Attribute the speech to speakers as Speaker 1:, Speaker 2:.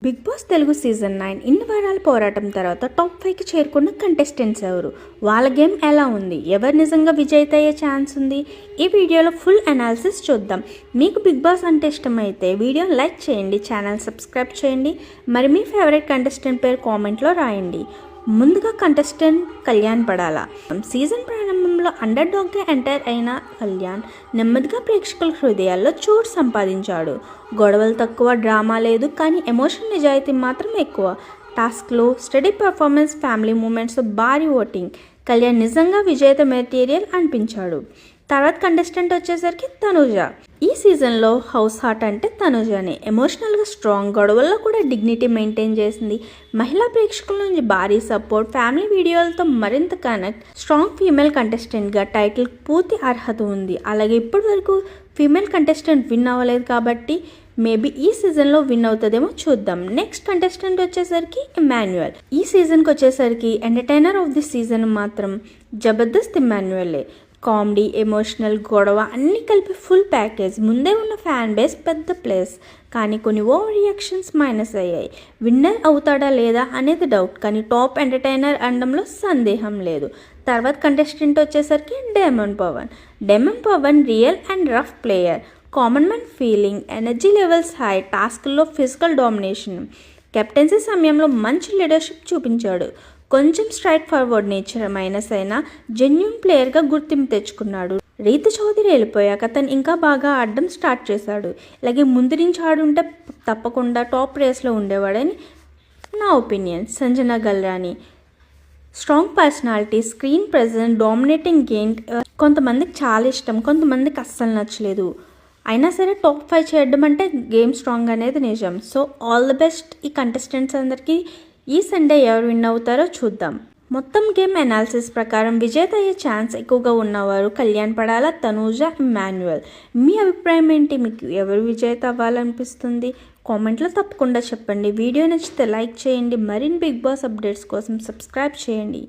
Speaker 1: Big boss Telugu season 9 ఇన్ని వారాల పోరాటం తర్వాత టాప్ 5కి చేరుకున్న కంటెస్టెంట్స్ ఎవరు, వాళ్ళ గేమ్ ఎలా ఉంది, ఎవరు నిజంగా విజేత అయ్యే ఛాన్స్ ఉంది, ఈ వీడియోలో ఫుల్ అనాలిసిస్ చూద్దాం. మీకు బిగ్ బాస్ అంటే ఇష్టమైతే వీడియోని లైక్ చేయండి, ఛానల్ సబ్స్క్రైబ్ చేయండి, మరి మీ ఫేవరెట్ కంటెస్టెంట్ పేరు కామెంట్లో రాయండి. ముందుగా కంటెస్టెంట్ కళ్యాణ్ పడాలా. సీజన్ ప్రారంభంలో అండర్ డాగ్గా ఎంటర్ అయిన కళ్యాణ్ నెమ్మదిగా ప్రేక్షకుల హృదయాల్లో చోటు సంపాదించాడు. గొడవలు తక్కువ, డ్రామా లేదు, కానీ ఎమోషన్ నిజాయితీ మాత్రం ఎక్కువ. టాస్క్లో స్టడీ పర్ఫార్మెన్స్, ఫ్యామిలీ మూమెంట్స్, భారీ ఓటింగ్. కళ్యాణ్ నిజంగా విజేత మెటీరియల్ అనిపించాడు. తర్వాత కంటెస్టెంట్ వచ్చేసరికి తనుజ. ఈ సీజన్లో హౌస్ హార్ట్ అంటే తనుజనే. ఎమోషనల్గా స్ట్రాంగ్, గొడవల్లో కూడా డిగ్నిటీ మెయింటైన్ చేసింది. మహిళా ప్రేక్షకుల నుంచి భారీ సపోర్ట్, ఫ్యామిలీ వీడియోలతో మరింత కనెక్ట్. స్ట్రాంగ్ ఫీమేల్ కంటెస్టెంట్గా టైటిల్ పూర్తి అర్హత ఉంది. అలాగే ఇప్పటి వరకు ఫీమేల్ కంటెస్టెంట్ విన్ అవ్వలేదు కాబట్టి మేబీ ఈ సీజన్లో విన్ అవుతుందేమో చూద్దాం. నెక్స్ట్ కంటెస్టెంట్ వచ్చేసరికి ఇమాన్యుయల్. ఈ సీజన్కి వచ్చేసరికి ఎంటర్టైనర్ ఆఫ్ ది సీజన్ మాత్రం జబర్దస్త్ ఇమాన్యుయలే. కామెడీ, ఎమోషనల్, గొడవ అన్నీ కలిపి ఫుల్ ప్యాకేజ్. ముందే ఉన్న ఫ్యాన్ బేస్ పెద్ద ప్లేస్, కానీ కొన్ని ఓవర్ రియాక్షన్స్ మైనస్ అయ్యాయి. విన్నర్ అవుతాడా లేదా అనేది డౌట్, కానీ టాప్ ఎంటర్టైనర్ అనడంలో సందేహం లేదు. తర్వాత కంటెస్టెంట్ వచ్చేసరికి demon Pavan real and rough player. Common man feeling, energy levels high, టాస్క్లో ఫిజికల్ డామినేషన్. కెప్టెన్సీ సమయంలో మంచి లీడర్షిప్ చూపించాడు. కొంచెం స్ట్రైట్ ఫార్వర్డ్ నేచర్ మైనస్ అయినా జెన్యూన్ ప్లేయర్గా గుర్తింపు తెచ్చుకున్నాడు. రీతు చౌదరి వెళ్ళిపోయాక అతను ఇంకా బాగా ఆడడం స్టార్ట్ చేశాడు. ఇలాగే ముందు నుంచి ఆడుంటే తప్పకుండా టాప్ రేస్లో ఉండేవాడని నా opinion. Sanjana Galrani strong personality, screen presence, dominating game. కొంతమందికి చాలా ఇష్టం, కొంతమందికి అస్సలు నచ్చలేదు. అయినా సరే టాప్ 5 చేయడం అంటే గేమ్ స్ట్రాంగ్ అనేది నిజం. సో ఆల్ ది బెస్ట్ ఈ కంటెస్టెంట్స్ అందరికీ. ఈ సండే ఎవరు విన్ అవుతారో చూద్దాం. మొత్తం గేమ్ అనాలిసిస్ ప్రకారం విజేత అయ్యే ఛాన్స్ ఎక్కువగా ఉన్నవారు కళ్యాణ్ పడాలా, తనూజ, ఇమాన్యుయల్. మీ అభిప్రాయం ఏంటి? మీకు ఎవరు విజేత అవ్వాలనిపిస్తుంది? కామెంట్లో తప్పకుండా చెప్పండి. వీడియో నచ్చితే లైక్ చేయండి. మరిన్ని బిగ్ బాస్ అప్డేట్స్ కోసం సబ్స్క్రైబ్ చేయండి.